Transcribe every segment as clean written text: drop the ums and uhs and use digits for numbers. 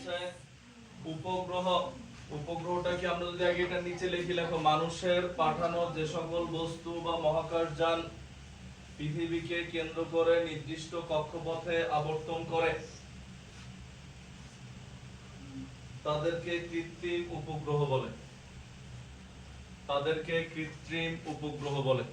হচ্ছে উপগ্রহ। উপগ্রহটা কি আমরা যদি আগে এটা নিচে লিখি, লেখো মানুষের পাঠানো যে সকল বস্তু বা মহাকাশযান পৃথিবীকে কেন্দ্র করে নির্দিষ্ট কক্ষপথে আবর্তন করে তাদেরকে কৃত্রিম উপগ্রহ বলে। তাদেরকে কৃত্রিম উপগ্রহ বলে।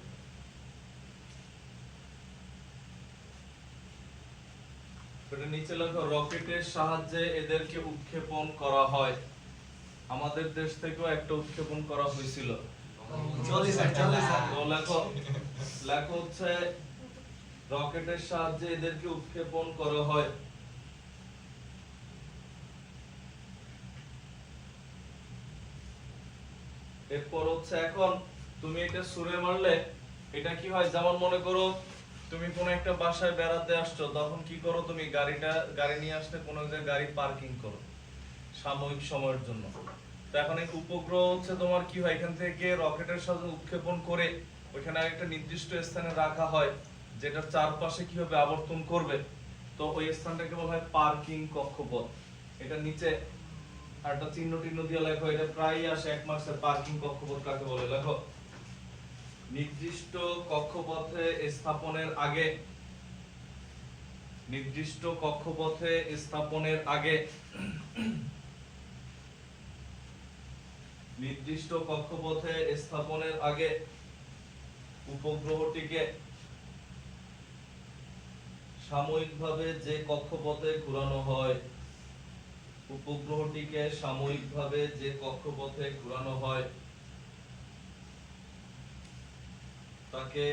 এটা নিচে লেখো রকেটের সাহায্যে এদেরকে উৎক্ষেপণ করা হয়। আমাদের দেশ থেকেও একটা উৎক্ষেপণ করা হয়েছিল। লেখো হচ্ছে রকেটের সাহায্যে এদেরকে উৎক্ষেপণ করা হয়। এরপর হচ্ছে এখন তুমি এটা ছুঁড়ে মারলে এটা কি হয়, যেমন মনে করো তুমি কোন একটা বাসায় বেড়াতে আসছো, তখন কি করো, তুমি গাড়ি নিয়ে আসলে কোন জায়গায় গাড়ি পার্কিং করো সাময়িক সময়ের জন্য। তো এখন এই উপগ্রহ হচ্ছে তোমার কি হয়, এখান থেকে রকেটের সাথে উৎক্ষেপণ করে ওইখানে একটা নির্দিষ্ট স্থানে রাখা হয়, যেটার চারপাশে কি হবে, আবর্তন করবে। তো ওই স্থানটাকে বলা হয় পার্কিং কক্ষপথ। এটা নিচে একটা চিহ্ন টিহ্ন দিয়ে লেখো, এটা প্রায়ই আসে 1 মার্কসের। পার্কিং কক্ষপথ কাকে বলে লেখো। নির্দিষ্ট কক্ষপথে স্থাপনের আগে নির্দিষ্ট কক্ষপথে স্থাপনের আগে নির্দিষ্ট কক্ষপথে স্থাপনের আগে উপগ্রহটিকে সাময়িকভাবে যে কক্ষপথে ঘোরানো হয়, উপগ্রহটিকে সাময়িকভাবে যে কক্ষপথে ঘোরানো হয় তাকে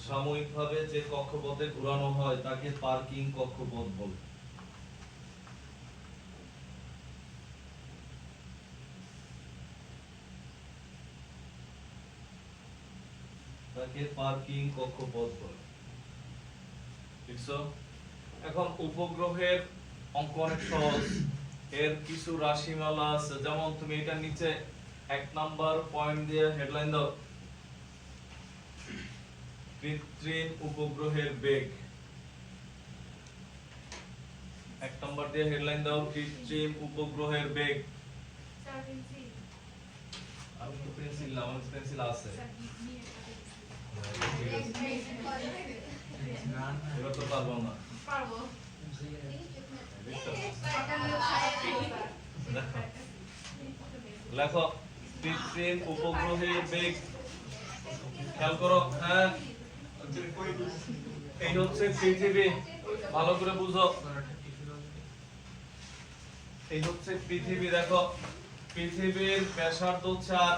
সাময়িকভাবে যে কক্ষপথে ঘোরানো হয় তাকে পার্কিং কক্ষপথ বলে। তাকে পার্কিং কক্ষপথ বলে। এখন উপগ্রহের অঙ্ক অনেক সহজ। এর কিছু রাশিমালা আছে, যেমন তুমি এটা নিচে 1 নাম্বার পয়েন্ট দিয়ে হেডলাইন দাও, কৃত্রিম উপগ্রহের বেগ। 1 নাম্বার দিয়ে হেডলাইন দাও, কৃত্রিম উপগ্রহের বেগ। আমি তো পেন্সিল না, আমার পেন্সিল আছে। এবার তো পারবো না। পারবো। লেখো কৃত্রিম উপগ্রহের বেগ। খেয়াল করো, হ্যাঁ এই হচ্ছে পৃথিবী, ভালো করে বুঝো। এই হচ্ছে পৃথিবী। দেখো পৃথিবীর ব্যাসার্ধ হচ্ছে আর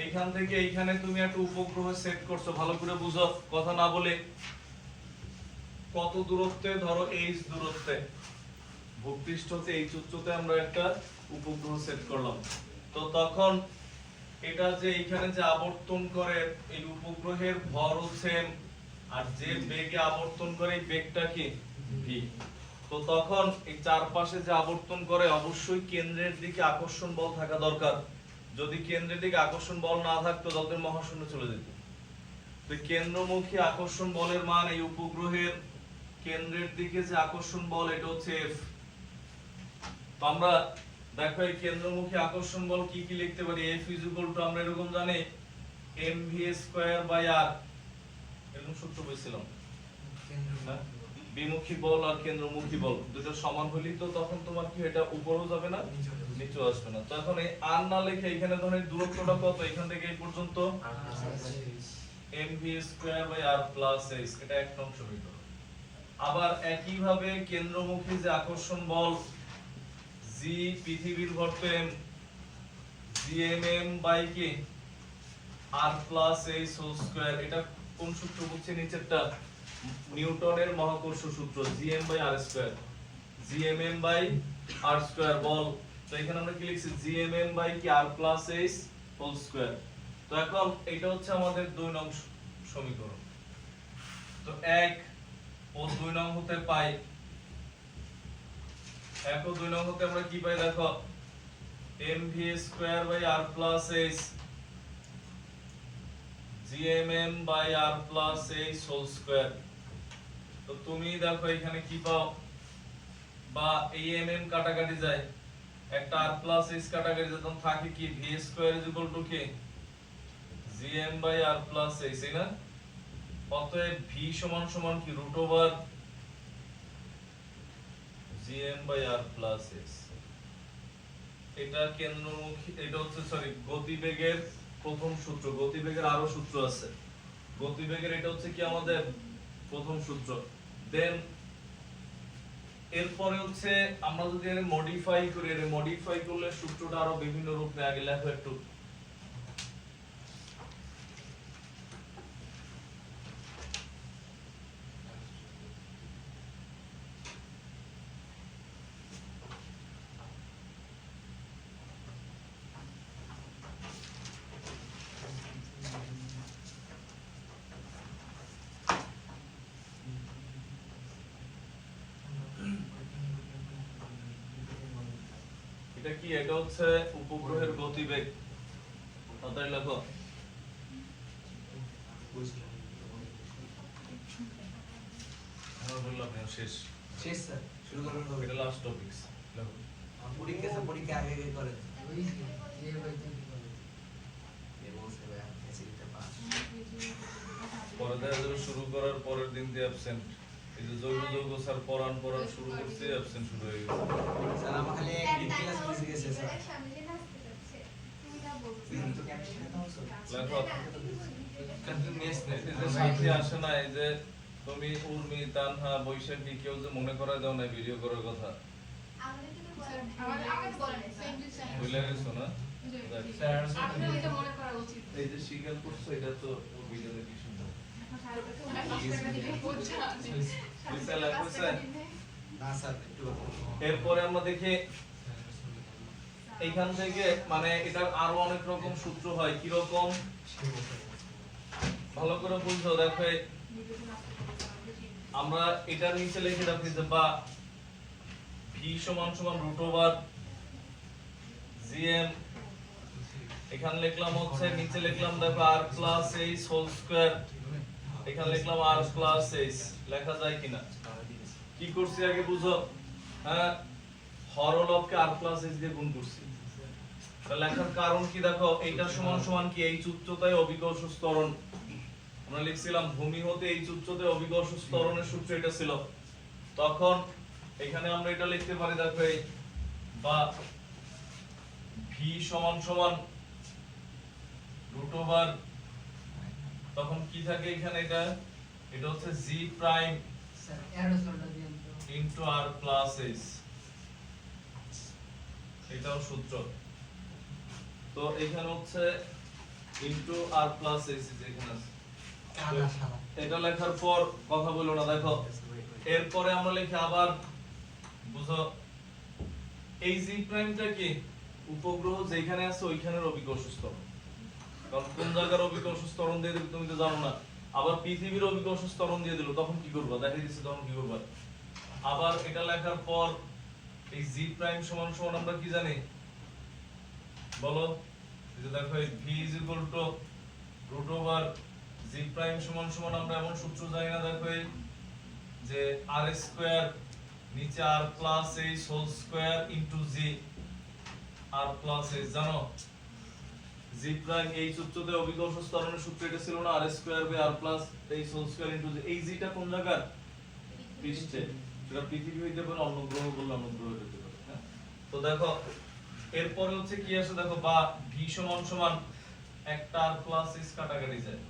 এইখান থেকে এইখানে তুমি একটা উপগ্রহ সেট করছো, ভালো করে বুঝো কথা না বলে। কত দূরত্বে, ধরো h দূরত্বে, ভূপৃষ্ঠতে h উচ্চতায় আমরা একটা উপগ্রহ সেট করলাম। তো তখন এটা যে এইখানে যে আবর্তন করে, এই উপগ্রহের ভর হচ্ছে m, আর যে বেগে আবর্তন করে এই বেগটা কি v। তো তখন এই চারপাশে যে আবর্তন করে অবশ্যই কেন্দ্রের দিকে আকর্ষণ বল থাকা দরকার। যদি কেন্দ্রের দিকে আকর্ষণ বল না থাকতো তাহলে মহাশূন্য চলে যেত। তো কেন্দ্রমুখী আকর্ষণ বলের মান, এই উপগ্রহের কেন্দ্রের দিকে যে আকর্ষণ বল, এটা হচ্ছে F। তো আমরা দেখো এই কেন্দ্রমুখী আকর্ষণ বল কি কি লিখতে পারি। F = আমরা এরকম জানি mv²/r, এরকম সূত্র বলছিলাম। বিমুখী বল আর কেন্দ্রমুখী বল দুটো সমান হলেই তো তখন তোমার কি এটা উপরেও যাবে না, নিচেও আসবে না। তো এখন এই r না লিখে এখানে ধরো দূরত্বটা কত, এখান থেকে এই পর্যন্ত mv²/r+h, এটা 1 নং সমীকরণ। আবার একই ভাবে কেন্দ্রমুখী যে আকর্ষণ বল g, পৃথিবীর ভর তো m, gmm/r+h², এটা কোন সূত্র বুঝছি, নিচেরটা নিউটনের মহাকর্ষ সূত্র, gm/r², gmm/r² বল। তো এখানে আমরা কি লিখছি, gmm/r+h²। তো এখন এটা হচ্ছে আমাদের 2 নং সমীকরণ। তো 1 ও 2 নং হতে পাই, 1 ও 2 নং হতে আমরা কি পাই, দেখো mv²/r+h, gmm/r+h²। তো তুমি দেখো এখানে কি পাও, বা এই mm কাটাকাটি যায়, একটা r প্লাস h কাটাকাটি যায়, তখন থাকে কি v square is equal to কি gm by r plus h, তাই না? অতএব v সমান সমান কি root over gm by r plus h। এটা কেন্দ্রমুখী, এটা হচ্ছে সরি গতিবেগের প্রথম সূত্র। গতিবেগের আরো সূত্র আছে, গতিবেগের এটা হচ্ছে কি আমাদের প্রথম সূত্র। দেন এরপরে হচ্ছে আমরা যদি এর মডিফাই করি, এর মডিফাই করলে সূত্রটা আরো বিভিন্ন রূপ নেয়। আগে লেখো একটু, এটা কি, এটা হচ্ছে উপগ্রহের গতিবেগ। তাড়াতাড়ি লেখো। আমরা বললাম শেষ শেষ স্যার, শুরু করুন। এটা লাস্ট টপিকস। লেখো পরীক্ষা স্যার, পরীক্ষা আগে আগে করে ওই যে বলতে কি করে এবং স্যার ফ্যাসিলিটি পাস পরে দেখা যাবে শুরু করার পরের দিন দিয়ে অ্যাবসেন্ট। এই যে জৈব যৌগ স্যার পড়ান শুরু করছে, অ্যাবসেন্ট শুরু হয়ে গেছে। স্যার আমার খালি এক ক্লাস মিস গেছে স্যার। কিন্তু ক্যাপশনে দাও স্যার। লেখো কন্টিনিউয়াস এই যে সাথে আসে না, এই যে তুমি উর্মি তানহা বৈশাখী কেউ যে মনে করায় দাও না ভিডিও করার কথা, বুঝলে গেছো না? এই যে স্বীকার করছো, এটা তো ভিডিওতে কি সুন্দর না স্যার, একটু এরপরে আমরা দেখি এইখান থেকে, মানে এটার আরো অনেক রকম সূত্র হয়। কি রকম ভালো করে বুঝছো। দেখো আমরা এটার নিচে লিখে রাখি যে বা v সমান সমান রুট ওভার gm, এখানে লিখলাম হচ্ছে, নিচে লিখলাম দেখো r plus h whole square, এখানে লিখলাম r প্লাস h। লেখা যায় কিনা কি করছি আগে বুঝো। হ্যাঁ, হরলবকে r প্লাস h দিয়ে গুণ করছি। তাহলে লেখার কারণ কি দেখো, এইটা সমান সমান কি এই উচ্চতায় অভিকর্ষ ত্বরণ। আমরা লিখছিলাম ভূমি হতে এই উচ্চতায় অভিকর্ষ ত্বরণের সূত্র এটা ছিল। তখন এখানে আমরা এটা লিখতে পারি দেখো এই বা v সমান সমান রুট ওভার, তখন কি থাকে এখানে, এটা হচ্ছে g প্রাইম স্যার অ্যারোসলটা দিন তো ইনটু r প্লাস h, এটাও সূত্র। তো এখানে হচ্ছে ইনটু r প্লাস h যেখানে আছে। এটা লেখার পর কথা বলো না, দেখো এরপরে আমরা লিখি আবার বুঝো, এই জি প্রাইমটা কি উপগ্রহ যেখানে আছে ওইখানের অভিকর্ষ ত্বরণ। কারণ কোন জায়গার অভিকর্ষ ত্বরণ দিয়ে দিবে তুমি তো জানো না। আবার পৃথিবীর অভিকর্ষ ত্বরণ দিয়ে দিল, তখন কি করবা, দেখাই দিচ্ছি তখন কি করবা। আবার এটা লেখার পর এই জি প্রাইম সমান সমান আমরা কি জানি বলো, এই যে দেখো এই v is equal to root over g prime সমান সমান আমরা এমন সূত্র জানি না, দেখো এই যে r স্কয়ার নিচে r plus h whole square into g r plus h, জানো g প্রাইম এই সূত্রতে অভিকর্ষ ত্বরণের সূত্র এটা ছিল না, r square by r plus h whole square into g। এই g টা কোন জায়গার পৃষ্ঠে, সেটা পৃথিবী হইতে পারে, অন্য গ্রহ বললে অন্য গ্রহ হইতে পারে। হ্যাঁ, তো দেখো এরপরে হচ্ছে কি আসে দেখো, বা v সমান সমান একটা r প্লাস h কাটাকাটি যায়,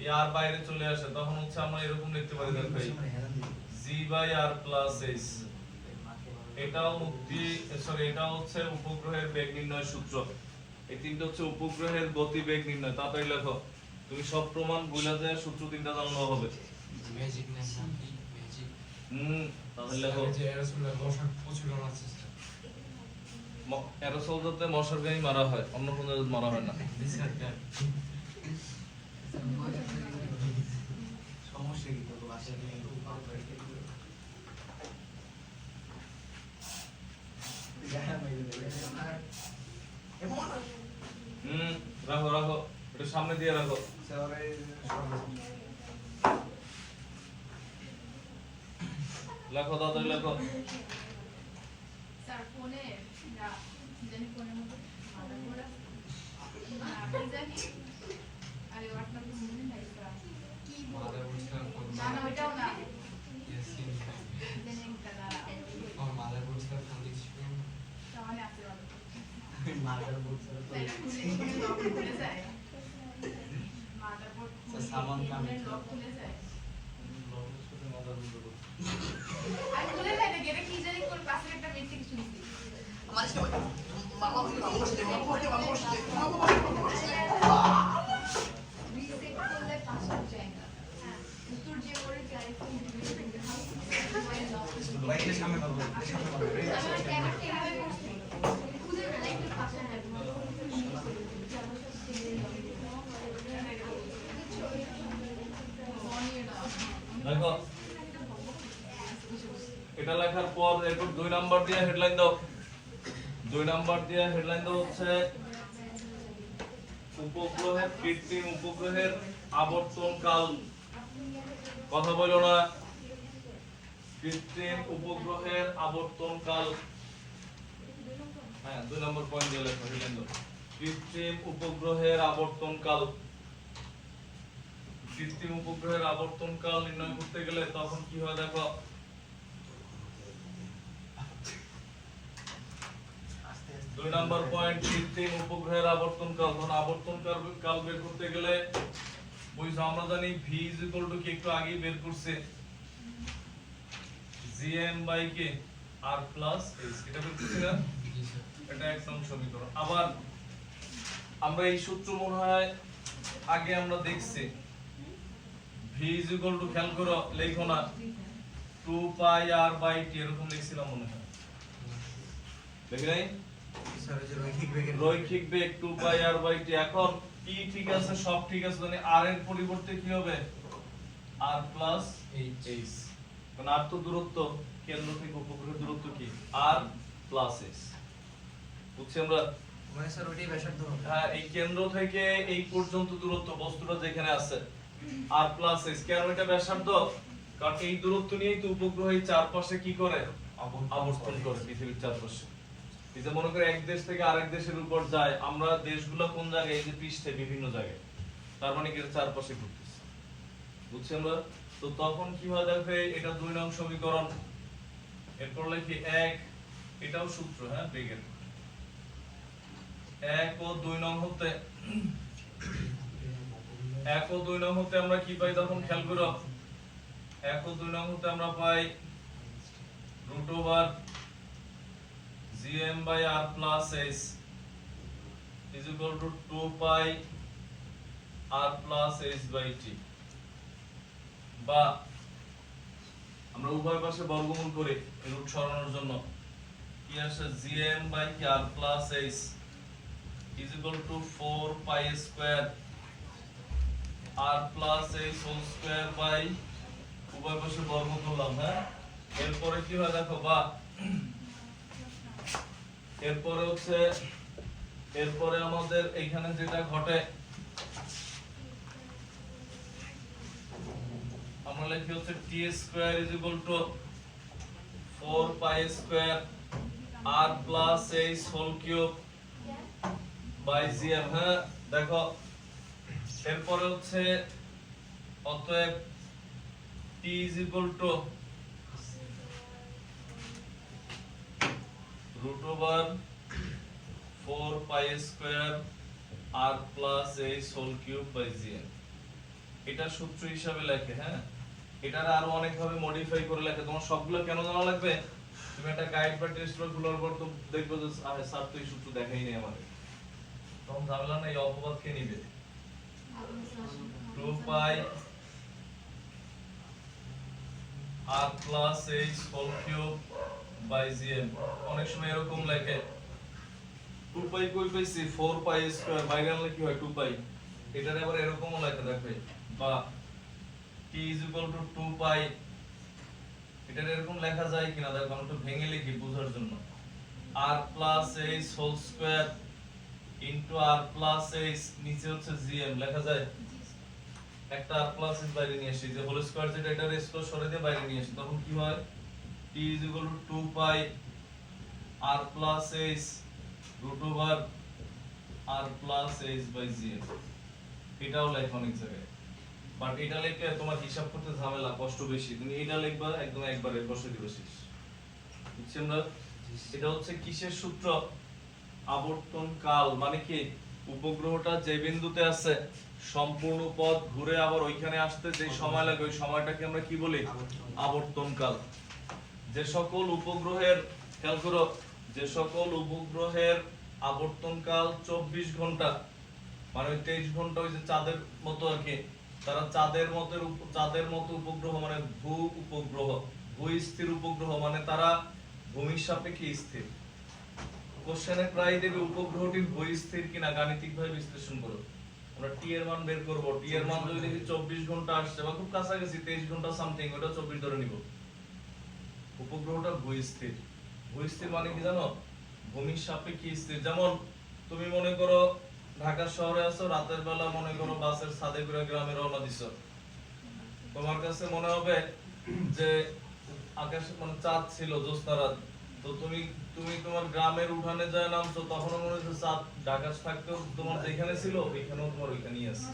এই r বাইরে চলে আসে, তখন হচ্ছে আমরা এরকম লিখতে পারি দেখো এই g by r plus h। এটাও মুক্তি সরি এটা হচ্ছে উপগ্রহের বেগ নির্ণয় সূত্র। এই তিনটা হচ্ছে উপগ্রহের গতিবেগ নির্ণয়। তাড়াতাড়ি লেখো, তুমি সব প্রমাণ ভুলে যায় সূত্র তিনটা জানলেও হবে। ম্যাজিক না ম্যাজিক তাহলে লেখো যে এরসুলের বসার প্রচলন আছে স্যার। অ্যারোসল যাতে মশার গায়ে মারা হয়, অন্য কোনো জায়গায় মারা হয় না। সমস্যা কি তো বাসা নিয়ে রাখো রাখো, এটা সামনে দিয়ে রাখো। স্যার লেখো তাড়াতাড়ি লেখো। স্যার ফোনে জানি ফোনের মধ্যে মাদারবোর্ড আছে না কি জানি আরে ওটা তো মনে নাই স্যার কি Motherboard ছাড়া phone না না ওইটাও না Yes, in fact. জানি একটা দাঁড়া আমার motherboard ছাড়া phone দেখছি না। তাহলে আছে ভালো মার্কার বোর্ড ছাড়া তো খুলে লক খুলে যায় মাদারবোর্ড স্যার, সামান কামে লক খুলে যায় লকের সাথে মাদার বুঝো। আর খুলে যায় না এটা কি জানি কোন পাশের একটা মেয়ে থেকে শুনছি রিসেট করলে পাসওয়ার্ড যায় না হ্যাঁ উত্তর যে করে যায় বাইকের সামনে পাবো এর সামনে পাবো আমার ক্যামেরা কিভাবে করছি খুঁজে না লাইক পাসওয়ার্ড দেখো এটা লেখার পর এরপর 2 নাম্বার দিয়ে হেডলাইন দাও। 2 নাম্বার দিয়ে হেডলাইন দাও হচ্ছে উপগ্রহের কৃত্রিম উপগ্রহের আবর্তন কাল। কথা বলো না। কৃত্রিম উপগ্রহের আবর্তন কাল। হ্যাঁ 2 নম্বর পয়েন্ট দিয়ে লেখো হেডলাইন দাও। কৃত্রিম উপগ্রহের আবর্তন কাল। কৃত্রিম উপগ্রহের আবর্তন কাল নির্ণয় করতে গেলে তখন কি হয় দেখো। 2 নম্বর পয়েন্ট কৃত্রিম উপগ্রহের আবর্তন কাল। তখন আবর্তন কাল বের করতে গেলে বুঝছো আমরা জানি v কি একটু আগেই বের করছে gm/k r plus h এটা বের করছি না জি স্যার। এটা এক নং সমীকরণ। আবার আমরা এই সূত্র মনে হয় আগে আমরা দেখছি v খেয়াল করো লেখো না 2 পাই r/t এরকম লিখছিলাম মনে হয় দেখি নাই স্যার এই যে রৈখিক বেগের রৈখিক বেগ 2 পাই r/t। এখন p ঠিক আছে সব ঠিক আছে মানে r এর পরিবর্তে কি হবে r plus h কারণ r তো দূরত্ব কেন্দ্র থেকে উপগ্রহের দূরত্ব কি r plus h বুঝছি আমরা। মানে স্যার ওইটাই ব্যাসার্ধ হবে হ্যাঁ এই কেন্দ্র থেকে এই পর্যন্ত দূরত্ব বস্তুটা যেখানে আছে r plus h কেন এটা ব্যাসার্ধ কারণ এই দূরত্ব নিয়েই তো উপগ্রহ এই চারপাশে কি করে আবর্তন করে পৃথিবীর চারপাশে। এই যে মনে করে এক দেশ থেকে আরেক দেশের উপর যায় আমরা দেশগুলো কোন জায়গায় এই যে পৃষ্ঠে বিভিন্ন জায়গায় তার মানে কি এর চারপাশে ঘুরতেছে বুঝছি আমরা। তো তখন কি হয় দেখো এটা 2 নং সমীকরণ। এরপর লিখি 1 এটাও সূত্র হ্যাঁ বেগের 1 ও 2 নং হতে 1 ও 2 নং হতে আমরা কি পাই তখন খেয়াল করো। 1 ও 2 নং হতে আমরা পাই √gm/r plus h is equal to 2 pi r plus h/t বা আমরা উভয় পাশে বর্গমূল করি রুট সরানোর জন্য কি আসে gm/r plus h is equal to 4 pi square r plus h whole square by উভয় পাশে বর্গ করলাম হ্যাঁ। এরপরে কি হয় দেখো বা এরপরে আমাদের এইখানে যেটা ঘটে আমরা লিখি হচ্ছে t square is equal to 4 pi square r plus h whole cube by gm হ্যাঁ দেখো। এরপরে হচ্ছে অতএব t is equal to √4 pi square r plus h whole cube by gm এটা সূত্র হিসাবে লেখে হ্যাঁ। এটার আরো অনেক ভাবে মডিফাই করে লেখে তোমার সবগুলো কেন জানা লাগবে তুমি একটা গাইড বা টেস্ট বই খোলার পর তো দেখবে যে আরে স্যার তো এই সূত্র দেখাই নেই আমাদের তখন ঝামেলা নেই অপবাদ কে নিবে 2 pi r plus h whole cube by gm অনেক সময় এরকম লেখে 2 pi কই পাইছি 4 pi স্কয়ার বাইরে আনলে কি হয় 2 pi এটার আবার এরকমও লেখা দেখবে বা t is equal to 2 pi এটার এরকম লেখা যায় কিনা দেখো আমি একটু ভেঙে লিখি বোঝার জন্য r plus h whole square into r plus h নিচে হচ্ছে gm লেখা যায় একটা r plus h বাইরে নিয়ে আসি যে হোল স্কয়ার যেটা এটার স্কয়ার সরে দিয়ে বাইরে নিয়ে আসি তখন কি হয় t is equal to 2 pi r plus h root over r plus h by gm এটাও লেখো অনেক জায়গায় বাট এটা লিখে তোমার হিসাব করতে ঝামেলা কষ্ট বেশি তুমি এটা লিখবা একদম একবারে বসে দিবে শেষ বুঝছেন না এটা হচ্ছে কিসের সূত্র আবর্তন কাল মানে কি উপগ্রহটা যে বিন্দুতে আছে সম্পূর্ণ পথ ঘুরে আবার ওইখানে আসতে যে সময় লাগে ওই সময়টাকে আমরা কি বলি আবর্তন কাল যে সকল উপগ্রহের খেয়াল করো যে সকল উপগ্রহের আবর্তন কাল 24 ঘন্টা মানে ওই 23 ঘন্টা ওই যে চাঁদের মতো আর কি তারা চাঁদের মতো উপগ্রহ মানে ভূ উপগ্রহ স্থির উপগ্রহ মানে তারা ভূমির সাপেক্ষে স্থির কোশ্চেনে প্রায় দেবে উপগ্রহটির স্থির কিনা গাণিতিকভাবে বিশ্লেষণ করো আমরা টি এর মান বের করব টি এর মান যদি দেখি 24 ঘন্টা আসছে বা খুব কাছাকাছি 23 ঘন্টা সামথিং ওটা 24 ধরে নিব উপগ্রহটা ভূস্থির মানে কি জানো ভূমির সাপেক্ষে স্থির যেমন তুমি মনে করো ঢাকা শহরে আছো রাতের বেলা মনে করো বাসের ছাদে করে গ্রামে রওনা দিছো তোমার কাছে মনে হবে যে আকাশে মানে চাঁদ ছিল জ্যোৎস্না রাত তো তুমি তোমার গ্রামের উঠানে যায় নামছো তখন মনে হচ্ছে চাঁদ ঢাকা থাকতেও তোমার যেখানে ছিল ওইখানেও তোমার ওইখানেই আছে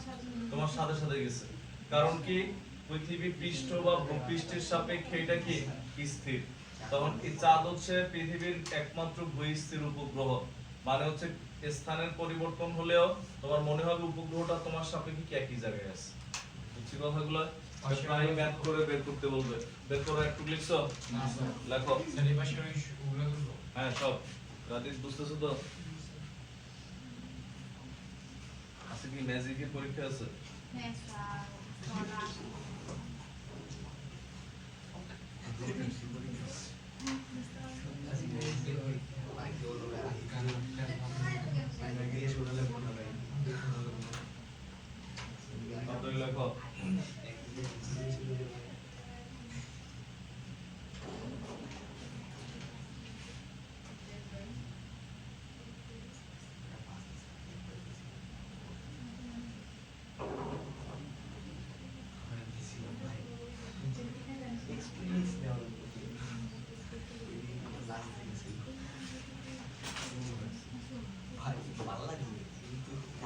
তোমার সাথে সাথে গেছে কারণ কি পৃথিবী পৃষ্ঠ বা ভূপৃষ্ঠের সাপেক্ষে এটা কি স্থির তখন এই চাঁদ হচ্ছে পৃথিবীর একমাত্র ভূস্থির উপগ্রহ মানে হচ্ছে স্থানের পরিবর্তন হলেও তোমার মনে হবে উপগ্রহটা তোমার সাপেক্ষে কি একই জায়গায় আছে বুঝছি কথাগুলো প্রায় ম্যাথ করে বের করতে বলবে বের করো একটু লিখছো না স্যার লেখো স্যার এই পাশে ওই ওগুলো করবো হ্যাঁ সব রাদিস বুঝতেছো তো আজকে কি ম্যাজিকের পরীক্ষা আছে হ্যাঁ স্যার পড়া তারপরে লেখো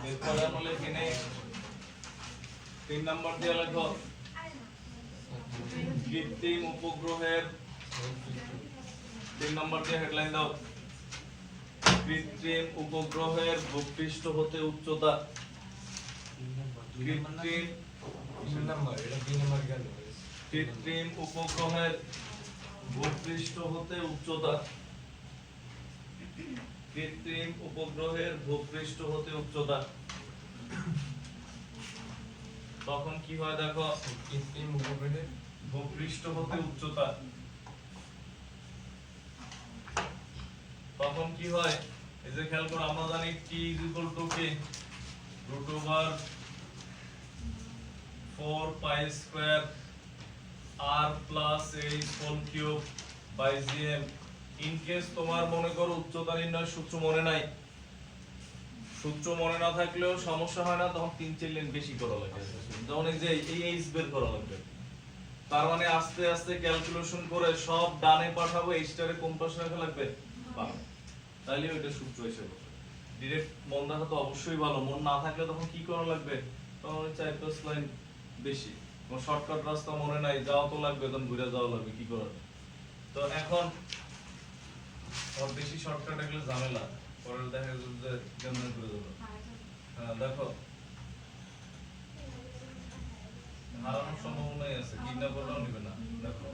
এরপরে আমরা লিখি নেক্সট 3 নাম্বার দিয়ে লেখো কৃত্রিম উপগ্রহের 3 নাম্বার দিয়ে হেডলাইন দাও কৃত্রিম উপগ্রহের ভূপৃষ্ঠ হতে উচ্চতা কৃত্রিম উপগ্রহের ভূপৃষ্ঠ হতে উচ্চতা কৃত্রিম উপগ্রহের ভূপৃষ্ঠ হতে উচ্চতা তখন কি হয় দেখো কৃত্রিম উপগ্রহের ভূপৃষ্ঠ হতে উচ্চতা তখন কি হয় এই যে খেয়াল করো আমরা জানি t কি √4 pi square r plus h whole cube by gm in case তোমার মনে করো উচ্চতা নির্ণয় সূত্র মনে নাই সূত্র মনে না থাকলেও সমস্যা হয় না তখন 3-4 লাইন বেশি করা লাগে যেমন এই যে এই h বের করা লাগবে তার মানে আস্তে আস্তে ক্যালকুলেশন করে সব ডানে পাঠাবো h টারে কোন পাশে রাখা লাগবে বামে তাহলে ওইটা সূত্র হিসেবে ডাইরেক্ট মন রাখা তো অবশ্যই ভালো মন না থাকলে তখন কি করা লাগবে তখন 4-5 লাইন বেশি তোমার শর্টকাট রাস্তা মনে নাই যাও তো লাগবে তখন ঘুরে যাওয়া লাগবে কি করার তো এখন আর বেশি শর্টকাট এগুলো ঝামেলা পরে দেখা যাবে যে কেমন করে দেবো হ্যাঁ দেখো হারানোর সম্ভাবনাই আছে কিডন্যাপ করলেও নিবে না দেখো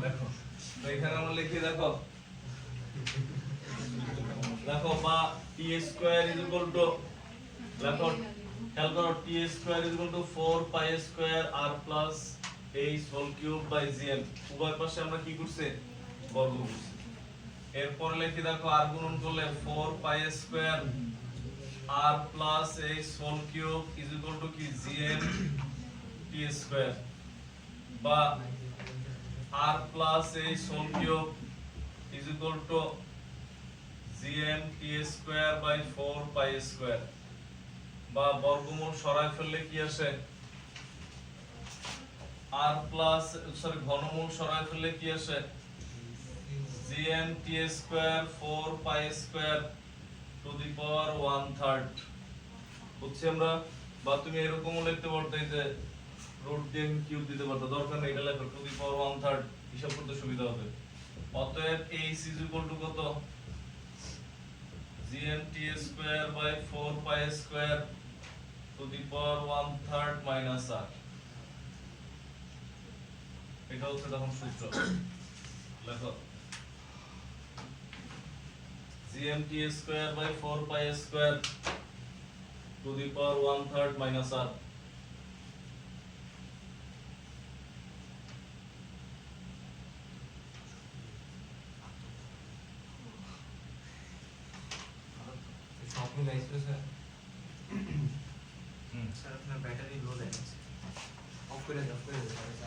দেখো তো এখানে আমরা লিখি দেখো দেখো বা t square is equal to দেখো খেয়াল করো t square is equal to 4 pi square r plus h whole cube by gm উভয় পাশে আমরা কি করছি বর্গ করছি এরপর লিখি দেখো r গুণন করলে 4 pi square r plus h whole cube is equal to কি gm t স্কয়ার বা r plus h whole cube is equal to gm t square by 4 pi square বা বর্গমূল সরায় ফেললে কি আসে আর প্লাস সরি ঘনমূল সরাই ফেললে কি আসে gm t square 4 pi square to the power 1/3 বুঝছি আমরা। বা তুমি এরকমও লিখতে পারতে যে রুট দিয়ে কিউব দিতে পারতো, দরকার নেই এটা লেখো টু দি পাওয়ার 1/3, হিসাব করতে সুবিধা হবে। অতএব h ইজ ইকুয়াল টু কত gm t square by 4 pi square to the power 1/3 minus r। এটা হচ্ছে তখন সূত্র লেখো gm t square by 4 pi square to the power 1/3 minus r। সব মিলাইছিল স্যার। স্যার আপনার ব্যাটারি লো দেখাচ্ছে। অফ করে দাও,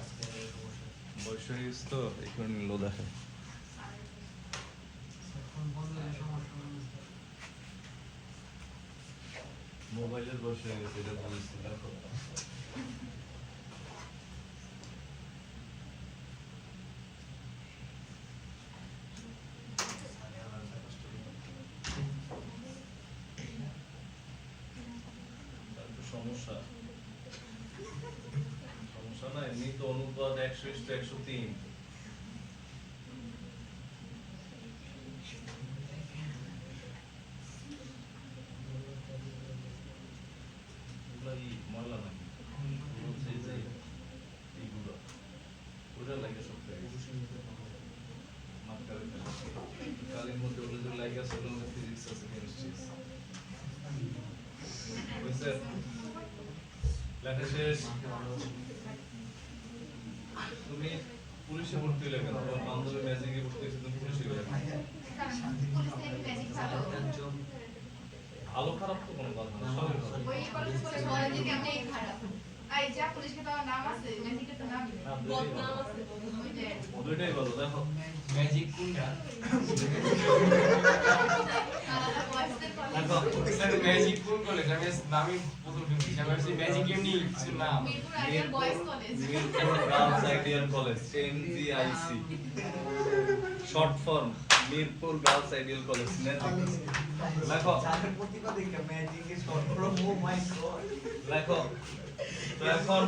আজকে সমস্যা। বৈষয়িক তো এখন লো দেখে। ফোন বন্ধ হলে সমস্যা হবে না। মোবাইলের বয়স হয়ে গেছে এটা বুঝছি দেখো। সমস্যা সমস্যা না, এমনি তো অনুপাত 100:103। এগুলা ময়লা নাকি এগুলো হচ্ছে এই যে এইগুলো ওটা লাগে সব মাত্রারে কালের মধ্যে ওগুলো যে লাগে আছে ওগুলোর মধ্যে ফিজিক্স আছে, কেমিস্ট্রি আছে। বুঝছে? লেখা শেষ। তুমি পুলিশে ভর্তি হলে কেন? তোমার বান্ধবী ম্যাজিকে ভর্তি হয়েছে, তুমি পুলিশে গেলে কেন? ভালো খারাপ তো কোনো কথা না, সবই ভালো। ওই কলেজ বলে বলে যে কেমন খারাপ আই যা পুলিশকে তো নাম আছে ম্যাজিকের তো নাম বদনাম আছে ওই যে দুইটাই ভালো দেখো। ম্যাজিক কোনটা? আলাদা বয়সের দেখো কলেজ স্যার ম্যাজিক কোন কলেজ? আমি নামই প্রথম শুনছি। আমি ভাবছি ম্যাজিক এমনি কিছু নাম। Mirpur ideal boys college Mirpur girls ideal college, MGIC short form, Mirpur girls ideal college. দেখো যাদের প্রতিভা দেখে ম্যাজিক এর শর্ট ফর্ম, ও মাই গড। দেখো তো এখন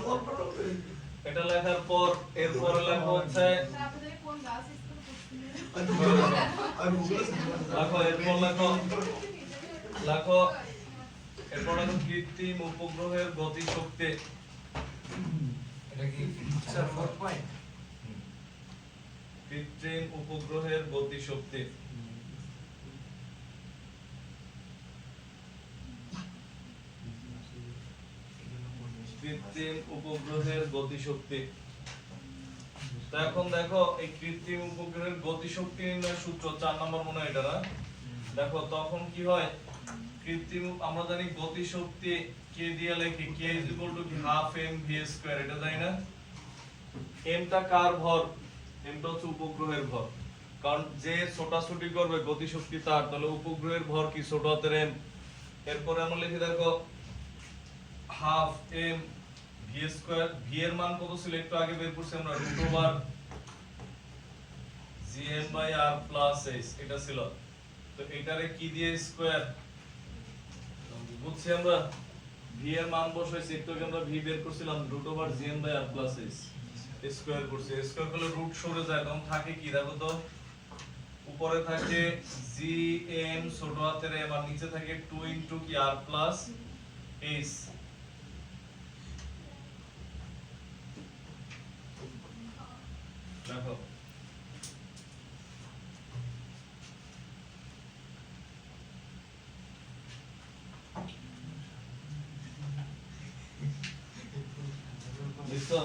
এটা লেখার পর এরপরে লেখা হচ্ছে স্যার আপনাদের কোন গার্লস স্কুল লেখো এরপর লেখো লেখো এরপর লেখো কৃত্রিম উপগ্রহের গতিশক্তি। এটা কি স্যার 4 পয়েন্ট। কৃত্রিম উপগ্রহের গতিশক্তি। কৃত্রিম উপগ্রহের গতিশক্তি। তো এখন দেখো এই কৃত্রিম উপগ্রহের গতিশক্তি নির্ণয়ের সূত্র 4 নম্বর মনে হয় এটা না? দেখো তখন কি হয়, কৃত্রিম আমরা জানি গতিশক্তি কে দিয়ে লিখি, k ½ mv², এটা জানি না? m টা কার ভর? m টা হচ্ছে উপগ্রহের ভর, কারণ যে ছোটাছুটি করবে গতিশক্তি তার, তাহলে উপগ্রহের ভর কি ছোট হাতের m। এরপরে আমরা লিখি দেখো ½ m v², v এর মান কত ছিল একটু আগে বের করছি আমরা, √gm/r+h এটা ছিল। তো এটারে কি দিয়ে স্কয়ার বুঝছি আমরা, v এর মান বসাইছি একটু আগে আমরা v বের করছিলাম, √gm/r+h স্কয়ার করছি। স্কয়ার করলে রুট সরে যায়, তখন থাকে কি দেখো তো, উপরে থাকে gm ছোট হাতের m আর নিচে থাকে 2 কি r+h। দেখো বুঝছো?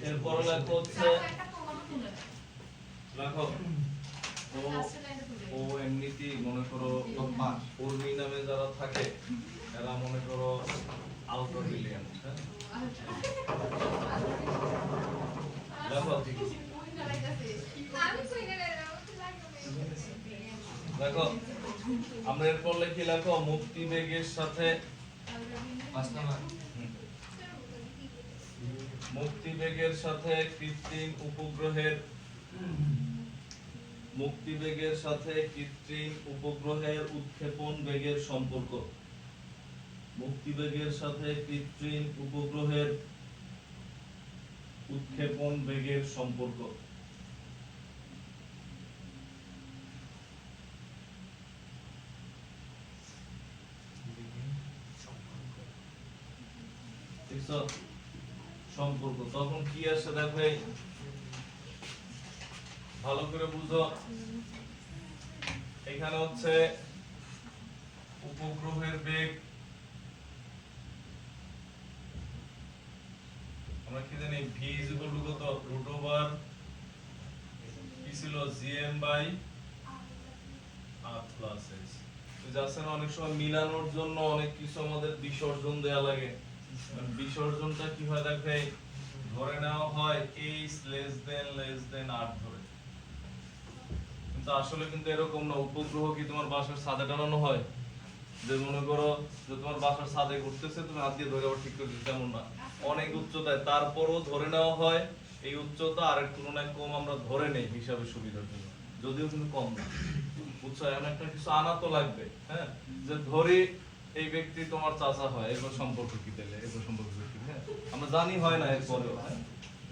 এরপর লেখা হচ্ছে একটা প্রমাণ তুলে রাখো ও লাস্টের লাইনটা তুলে ও এমনিতেই মনে করো উর্মি নামে যারা থাকে এরা মনে করো আলট্রা ব্রিলিয়ান্ট হ্যাঁ দেখো দেখো আমরা এরপর লিখি লেখো মুক্তি বেগের সাথে 5 নাম্বার মুক্তি বেগের সাথে কৃত্রিম উপগ্রহের মুক্তি বেগের সাথে কৃত্রিম উপগ্রহের উৎক্ষেপণ বেগের সম্পর্ক মুক্তি বেগের সাথে কৃত্রিম উপগ্রহের উৎক্ষেপণ বেগের সম্পর্ক দেখছো? সম্পর্ক তখন কি আসে দেখো এই ভালো করে বুঝো এখানে হচ্ছে উপগ্রহের বেগ আমরা কি জানি v কত রুট ওভার কি ছিল gm by r plus h তো যাচ্ছে না অনেক সময় মিলানোর জন্য অনেক কিছু আমাদের বিসর্জন দেয়া লাগে বিসর্জনটা কি হয় দেখো এই ধরে নেওয়া হয় h লেস দেন r ধরে কিন্তু আসলে কিন্তু এরকম না উপগ্রহ কি তোমার বাসার ছাদে টানানো হয় যে মনে করো যে তোমার বাসার ছাদে ঘুরতেছে তুমি হাত দিয়ে ধরে আবার ঠিক করে দিতে তেমন না অনেক উচ্চতায় তারপরও ধরে নেওয়া হয় এই উচ্চতা আরেক তুলনায় কম আমরা ধরে নেই হিসাবে সুবিধার জন্য যদিও কিন্তু কম না বুঝছো এমন একটা কিছু আনা তো লাগবে হ্যাঁ যে ধরি এই ব্যক্তি তোমার চাচা হয় এগুলো সম্পর্ক কি তাহলে এগুলো সম্পর্ক কি হ্যাঁ আমরা জানি হয় না এরপরেও হ্যাঁ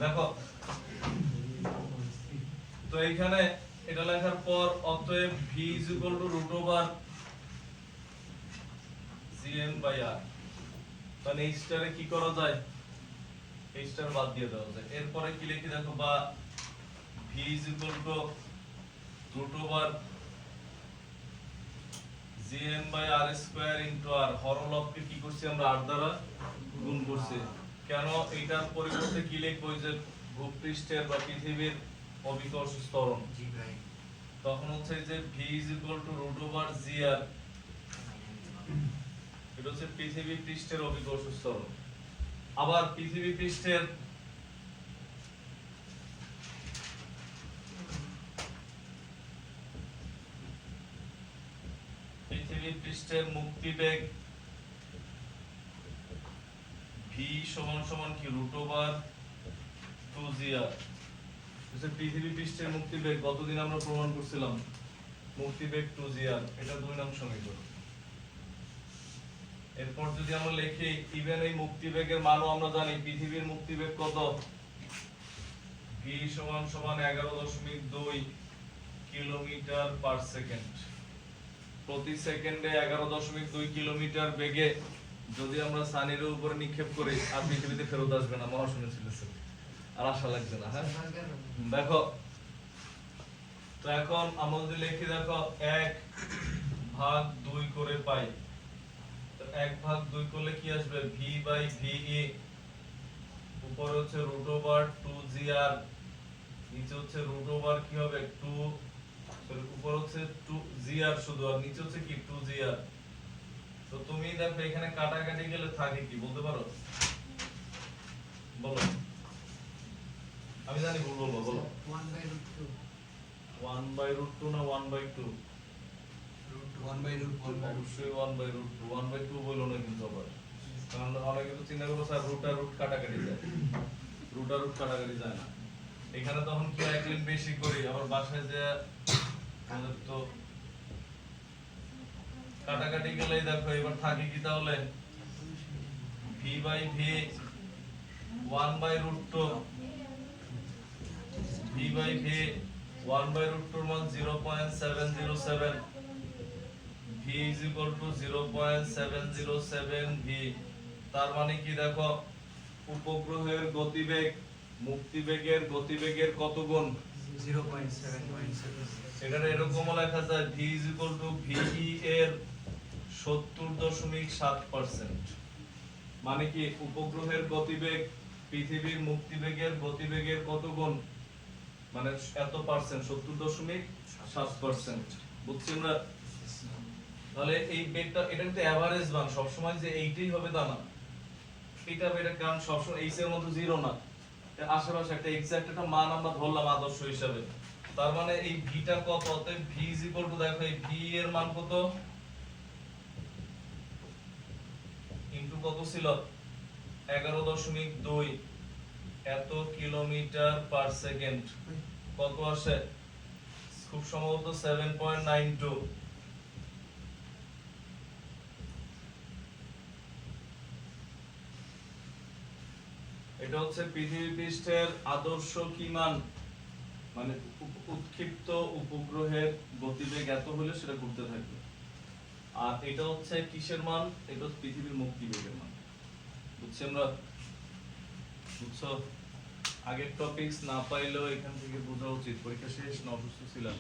দেখো তো এইখানে এটা লেখার পর অতএব v √gm r তাহলে এই স্টারে কি করা যায় এই স্টার বাদ দিয়ে দেওয়া যায় এরপরে কি লিখি দেখো বা v √gm/r² হরলবকে কি করছি আমরা r দ্বারা গুণ করছি কেন এটার পরিবর্তে কি লিখবো যে ভূপৃষ্ঠের বা পৃথিবীর অবিকর্ষ ত্বরণ জি ভাই তখন হচ্ছে যে v √gr এটা হচ্ছে পৃথিবী পৃষ্ঠের অবিকর্ষ ত্বরণ আবার পৃথিবী পৃষ্ঠের মুক্তিবেগ v সমান কি √2gr পৃথিবী পৃষ্ঠের মুক্তিবেগ গতদিন আমরা প্রমাণ করছিলাম মুক্তিবেগ 2gr এটা 2 নং সমীকরণ এরপর যদি আমরা লিখি ইভেন এই মুক্তিবেগের মানও আমরা জানি পৃথিবীর মুক্তিবেগ কত v সমান 11.2 কিলোমিটার পার সেকেন্ড প্রতি সেকেন্ডে 11.2 কিলোমিটার বেগে যদি আমরা সানির উপরে নিক্ষেপ করি আর পৃথিবীতে ফেরত আসবে না মহাশূন্যে ছিল আর আশা লাগবে না হ্যাঁ দেখো তো এখন আমরা যদি লিখি দেখো 1/2 করে পাই তো 1/2 করলে কি আসবে v/ve উপরে হচ্ছে √2gr নিচে হচ্ছে √ কি হবে 2 উপর হচ্ছে 2gr শুধু আর নিচে হচ্ছে কি 2gr তো তুমি দেখো এখানে কাটাকাটি গেলে থাকে কি বলতে পারো বলো আমি জানি বলবো বলো 1/√2 1/√2 না 1/2 1/√1 অবশ্যই 1/√2 1/2 বলো না কিন্তু আবার কারণ অনেকে তো চিন্তা করো স্যার রুট আর রুট কাটাকাটি যায় রুট আর রুট কাটাকাটি যায় না এখানে তখন কি এক লিন বেশি করি আবার বাসায় যে আমাদের তো কাটাকাটি গেলেই দেখো এবার থাকে কি তাহলে v/v 1/√2 v/v 1/√2 মান 0.707 v is equal to 0.707 v তার মানে কি দেখো উপগ্রহের গতিবেগ মুক্তিবেগের গতিবেগের কত গুণ 0.7 এটা এরকম লেখা যায় v is equal to ve এর 70.7% মানে কি উপগ্রহের গতিবেগ পৃথিবীর মুক্তিবেগের গতিবেগের কত গুণ মানে এত পার্সেন্ট 70.7%, বুঝছি আমরা? তাহলে এই বেগটা এটা কিন্তু এভারেজ মান, সবসময় যে এইটাই হবে তা না, এটা কারণ সবসময় এইচ এর মধ্যে জিরো না, এর আশেপাশে একটা এক্সাক্ট একটা মান আমরা ধরলাম আদর্শ হিসাবে। তার মানে এই ভিটা কত, অতএব ভি ইজ ইকুয়াল টু, দেখো এই ভি এর মান কত ইনটু কত ছিল 11.2 এত কিলোমিটার পার সেকেন্ড, কত আসে খুব সম্ভবত 7.92। এটা হচ্ছে পৃথিবী পৃষ্ঠের আদর্শ কি মান, মানে উৎক্ষিপ্ত উপগ্রহের গতিবেগ এত হলে সেটা ঘুরতে থাকবে। আর এটা হচ্ছে কিসের মান, এটা হচ্ছে পৃথিবীর মুক্তিবেগের মান, বুঝছি আমরা? বুঝছো? আগের টপিকস না পাইলেও এখান থেকে বোঝা উচিত। পরীক্ষা শেষ না অসুস্থ ছিলাম?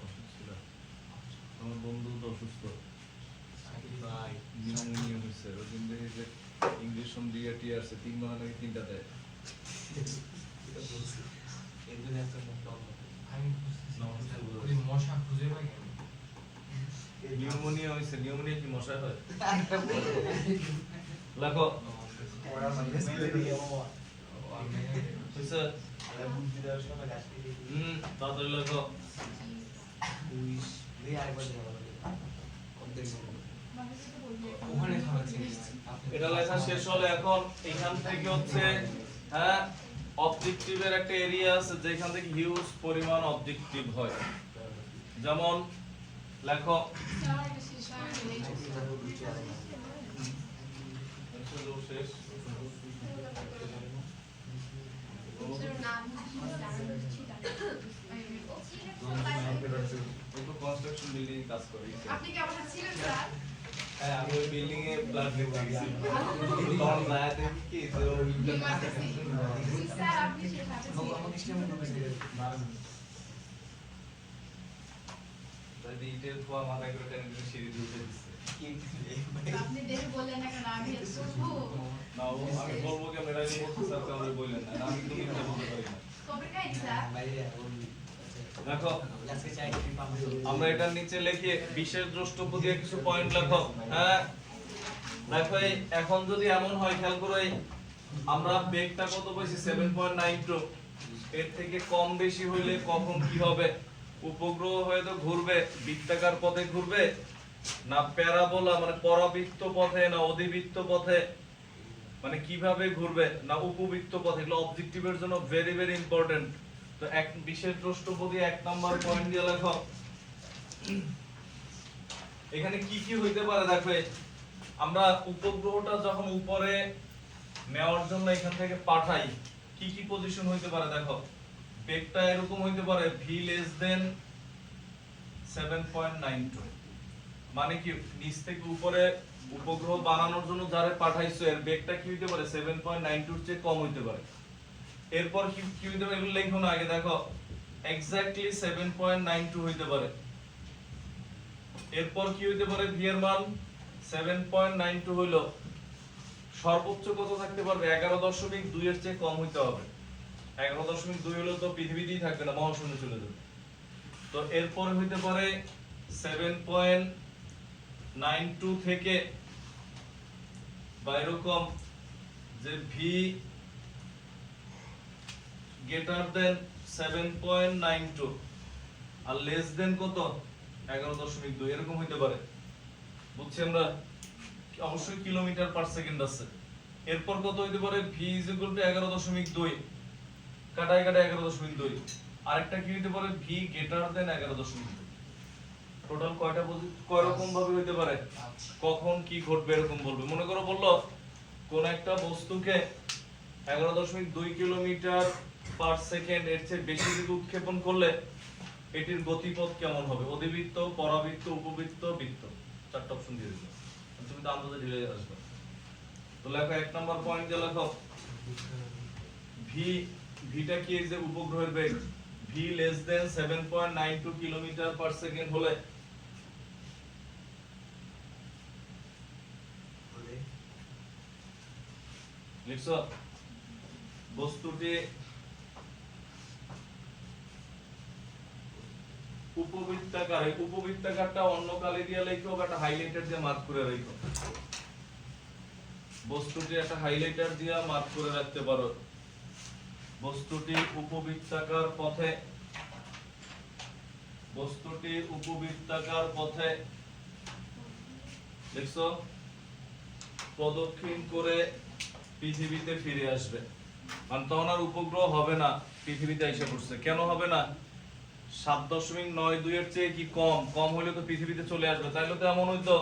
অসুস্থ ছিলাম, আমার বন্ধু তো অসুস্থ, ভাই নিউমোনিয়া হয়েছে, ওই দিন দেখি যে ইংলিশ সম ডিআরটি আসছে 3 বানানো 3টা দেয়। এই দুনিয়া তো মুক্ত আমি বুঝতেছি ওই মশা খুঁজে পাই কেন? নিউমোনিয়া হয়েছে, নিউমোনিয়া কি মশা হয়? লেখো হয়েছে, তাড়াতাড়ি লেখো। ওখানে খাওয়াচ্ছি এটা লেখা শেষ হলে এখন এখান থেকে হচ্ছে, হ্যাঁ, অবজেক্টিভের একটা এরিয়া আছে যেখান থেকে হিউজ পরিমাণ অবজেক্টিভ হয়। যেমন লেখো শেষ কনস্ট্রাকশন বিল্ডিং কাজ করি। আপনি কি আমার সাথে ছিলেন স্যার? হ্যাঁ, আমি ওই বিল্ডিং এ প্ল্যান করতে গেছি, তখন যায় দেখি কি যে ওই স্যার আপনি সেই সাথে ছিলেন। তাই ইটের খোয়া মাথায় করে টেনে টেনে সিঁড়ি দিয়ে উঠে দিচ্ছে। আপনি দেখে বললেন না কেন আমি হেল্প করবো? না, আমি বলবো কেন, এরা যে বলতে স্যার আমাদের বললেন না, আমি তো মিথ্যা বলতে পারি না। কবে খাই স্যার? দেখো আমরা এটার নিচে লিখে বিশেষ দ্রষ্টব্য দিয়ে কিছু পয়েন্ট লেখো। হ্যাঁ দেখো, এখন যদি এমন হয়, খেয়াল করো, আমরা বেগটা কত পাইছি 7.92, এর থেকে কম বেশি হইলে কখন কি হবে? উপগ্রহ হয়তো ঘুরবে বৃত্তাকার পথে ঘুরবে, না প্যারাবোলা মানে পরাবৃত্ত পথে, না অধিবৃত্ত পথে, মানে কিভাবে ঘুরবে, না উপবৃত্ত পথে। এগুলো অবজেক্টিভের জন্য ভেরি ভেরি ইম্পর্টেন্ট। তো এক বিশেষ দ্রষ্টব্য দিয়ে 1 নাম্বার পয়েন্ট দিয়ে লেখো। এখানে কি কি হইতে পারে দেখো, আমরা উপগ্রহটা যখন উপরে নেওয়ার জন্য এখান থেকে পাঠাই, কি কি পজিশন হইতে পারে দেখো। বেগটা এরকম হইতে পারে v less than 7.92, মানে কি নিচ থেকে উপরে উপগ্রহ বানানোর জন্য যারা পাঠাইছো এর বেগটা কি হইতে পারে 7.92 এর চেয়ে কম হইতে পারে। এরপর কি হইতে পারে, এগুলো লেখো না আগে, দেখো এক্স্যাক্টলি 7.92 হইতে পারে। এরপর কি হইতে পারে, v এর মান 7.92 হইলো, সর্বোচ্চ কত থাকতে পারবে 11.2 এর চেয়ে কম হইতে হবে। 11.2 হলো তো পৃথিবীতেই থাকবে না, মহাশূন্যে চলে যাবে। তো এরপর হইতে পারে 7.92 থেকে বা এরকম যে v গ্রেটার দেন 7.92 আর লেস দেন কত 11.2 এরকম হইতে পারে, বুঝছি আমরা? অবশ্যই কিলোমিটার পার সেকেন্ড আছে। এরপর কত হইতে পারে, v = 11.2 কাটায় কাটায় 11.2। আরেকটা কি হইতে পারে, v গ্রেটার দেন 11.2। টোটাল কয়টা কয় রকম ভাবে হইতে পারে, কখন কি ঘটবে এরকম বলবে। মনে করো বললো কোন একটা বস্তুকে 11.2 কিলোমিটার পার সেকেন্ড এর চেয়ে বেশি দিকে উৎক্ষেপণ করলে এটির গতিপথ কেমন হবে, অধিবৃত্ত, পরাবৃত্ত, উপবৃত্ত, বৃত্ত। 4টা অপশন দিয়ে দিলাম, তুমি তো আন্দাজে ঢেলে আসবে। তো লেখো 1 নাম্বার পয়েন্ট দিয়ে লেখো ভিটা কি, এই যে উপগ্রহের বেগ v less than 7.92 kilometre per second হলে লিখছো বস্তুটি উপবৃত্তাকার, এই উপবৃত্তাকারটা অন্য কালি দিয়ে লিখো বা একটা হাইলাইটার দিয়ে মার্ক করে রাখো। বস্তুটি একটা হাইলাইটার দিয়ে মার্ক করে রাখতে পারো। বস্তুটি উপবৃত্তাকার পথে, বস্তুটি উপবৃত্তাকার পথে দেখছো প্রদক্ষিণ করে পৃথিবীতে ফিরে আসবে। মানে তখন আর উপগ্রহ হবে না, পৃথিবীতে এসে পড়ছে। কেন হবে না? 7.92 এর চেয়ে কি কম? কম হলে তো পৃথিবীতে চলে আসবে। তাইলে তো এমন হইতো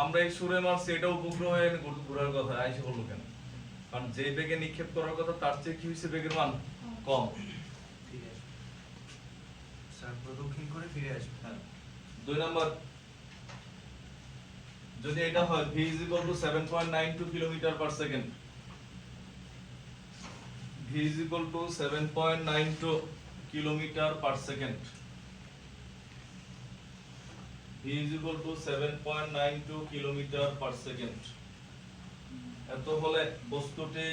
আমরা এই সূর্যে মারছি, এটা উপগ্রহ হয়ে ঘোরার কথা, আইসে বললো কেন? কারণ যে বেগে নিক্ষেপ করার কথা তার চেয়ে কি হয়েছে বেগের মান কম। ঠিক আছে স্যার, প্রদক্ষিণ করে ফিরে আসবে। হ্যাঁ। 2 নাম্বার, যদি এটা হয় v is equal to 7.92 kilometre per second, v is equal to 7.92 kilometre per second, v is equal to 7.92 kilometre per second. এত হলে বস্তুটি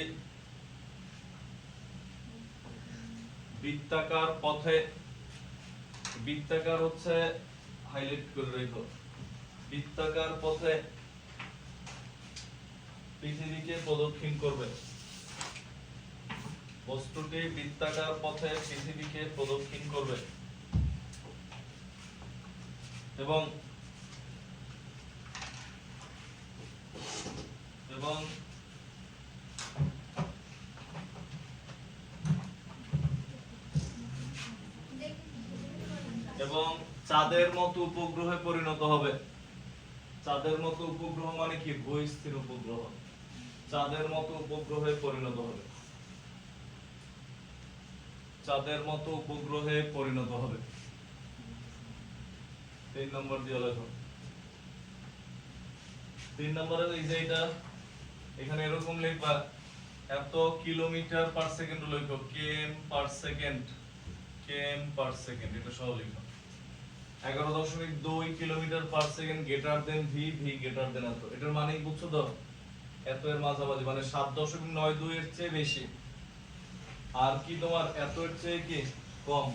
বৃত্তাকার পথে, বৃত্তাকার হচ্ছে হাইলাইট করে রেখো, বৃত্তাকার পথে পৃথিবীকে প্রদক্ষিণ করবে। বস্তুটি বৃত্তাকার পথে পৃথিবীকে প্রদক্ষিণ করবে এবং এবং এবং চাঁদের মতো উপগ্রহে পরিণত হবে। চাঁদের মতো উপগ্রহ মানে কি? ভূস্থির উপগ্রহ। চাঁদের মতো উপগ্রহে পরিণত হবে, চাঁদের মতো উপগ্রহে পরিণত হবে। 3 নম্বর দিয়ে লেখো। 3 নম্বরে এই যে এটা এখানে এরকম লিখবা, এত কিলোমিটার পার সেকেন্ড লিখো, KM per second, KM per second, এটা সহ লিখো। 11.2 kilometre per second greater than V, V greater than এত। এটার মানে বুঝছো তো? এত এর মাঝামাঝি, মানে 7.92 এর চেয়ে বেশি, আর কি তোমার এত এর চেয়ে কি কম,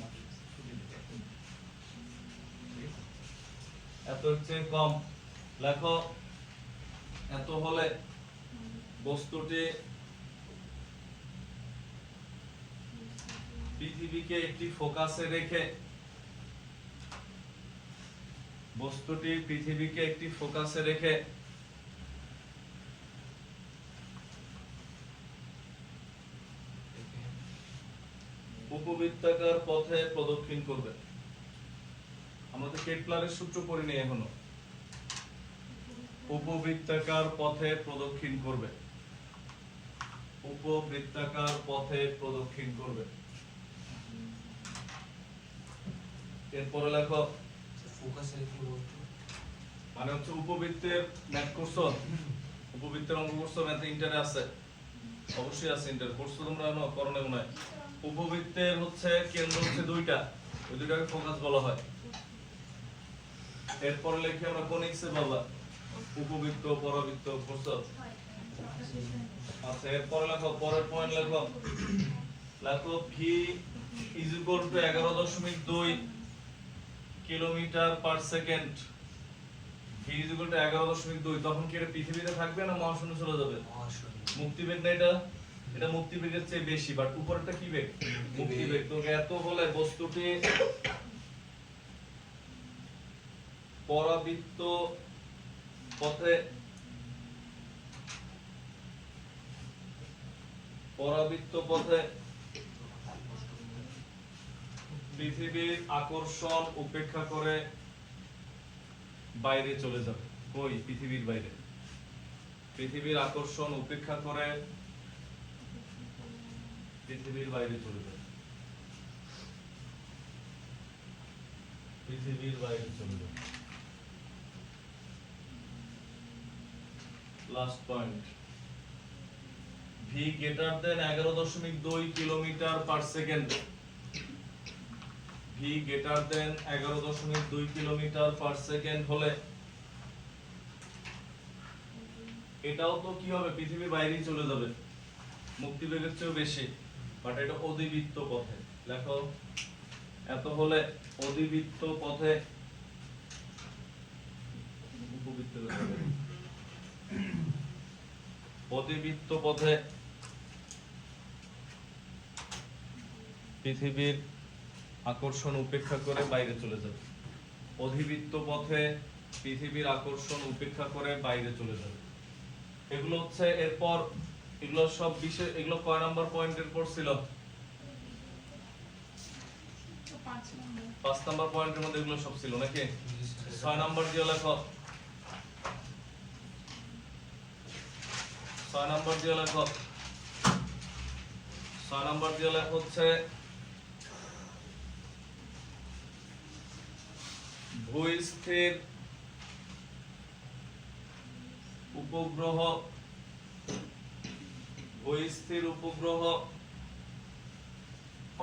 এত এর চেয়ে কম। লেখো এত হলে বস্তুটি পৃথিবীকে একটি ফোকাসে রেখে, বস্তুটি পৃথিবীকে একটি ফোকাসে রেখে উপবৃত্তাকার পথে প্রদক্ষিণ করবে। আমরা তো কেটলারের সূত্র পড়িনি এখনো। উপবৃত্তাকার পথে প্রদক্ষিণ করবে, উপবৃত্তাকার পথে প্রদক্ষিণ করবে। এরপরে লেখো ফোকাসের কি বলতো? মানে হচ্ছে উপবৃত্তের ম্যাথ করছো, উপবৃত্তের অঙ্ক করছো, ম্যাথ ইন্টারে আছে, অবশ্যই আছে ইন্টার করছো তোমরা, করণে মনে হয়। উপবৃত্তের হচ্ছে কেন্দ্র হচ্ছে 2টা, ওই 2টাকে ফোকাস বলা হয়। এরপরে লিখি আমরা কোনিক্সে বাবা, উপবৃত্ত পরাবৃত্ত করছো। আচ্ছা এরপরে লেখো, পরের পয়েন্ট লেখো, লেখো V is equal two 11.2 kilometre per second. V is equal two 11.2, তখন কি এটা পৃথিবীতে থাকবে না মহাশূন্যে চলে যাবে? মুক্তিবেগ না এটা, এটা মুক্তিবেগের চেয়ে বেশি, বাট উপরেরটা কি বেগ? মুক্তিবেগ। তো এত হলে বস্তুটি পরাবৃত্ত পথে, পরাবৃত্ত পথে পৃথিবীর আকর্ষণ উপেক্ষা করে বাইরে চলে যাবে। কই? পৃথিবীর বাইরে। পৃথিবীর আকর্ষণ উপেক্ষা করে পৃথিবীর বাইরে চলে যাবে, পৃথিবীর বাইরে চলে যাবে। Last point, V greater than 11.2 kilometre per second, V greater than 11.2 kilometre per second হলে এটাও তো কি হবে? পৃথিবীর বাইরেই চলে যাবে, মুক্তিবেগের চেয়েও বেশি, বাট এটা অধিবৃত্ত পথে। লেখো এত হলে অধিবৃত্ত পথে উপবৃত্ত হবে। অধিবৃত্ত পথে পৃথিবীর আকর্ষণ উপেক্ষা করে বাইরে চলে যাবে। অধিবৃত্ত পথে পৃথিবীর আকর্ষণ উপেক্ষা করে বাইরে চলে যাবে। এগুলো হচ্ছে এরপর এগুলো সব বিশেষ, এগুলো কয় নাম্বার পয়েন্টের পর ছিল? 5 নাম্বার পয়েন্টের মধ্যে এগুলো সব ছিল নাকি? 6 নাম্বার দিয়ে লেখো, 6 নাম্বার দিয়ে লেখো, 6 নাম্বার দিয়ে লেখা হচ্ছে ভূস্থির উপগ্রহ, ভূস্থির উপগ্রহ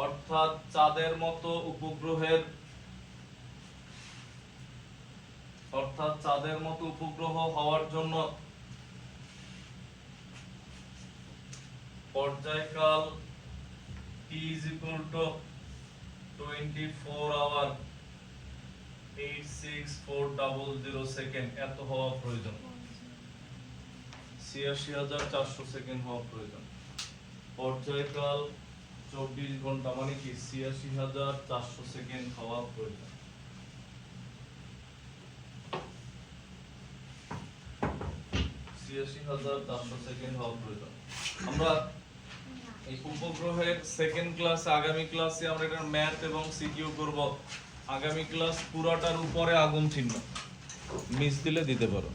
অর্থাৎ চাঁদের মতো উপগ্রহের, অর্থাৎ চাঁদের মতো উপগ্রহ হওয়ার জন্য পর্যায়কাল t is equal to 24 hour 86400 second এত হওয়া প্রয়োজন। ৮৬,৪০০ সেকেন্ড হওয়া প্রয়োজন। পর্যায়কাল 24 ঘন্টা মানে কি ৮৬,৪০০ সেকেন্ড হওয়া প্রয়োজন। ৮৬,৪০০ সেকেন্ড হওয়া প্রয়োজন। আমরা এই উপগ্রহের সেকেন্ড ক্লাসে, আগামী ক্লাসে আমরা এটার ম্যাথ এবং সিকিউ করব। আগামী ক্লাস পুরোটার উপরে আগুন চিহ্ন, মিস দিলে দিতে পারো।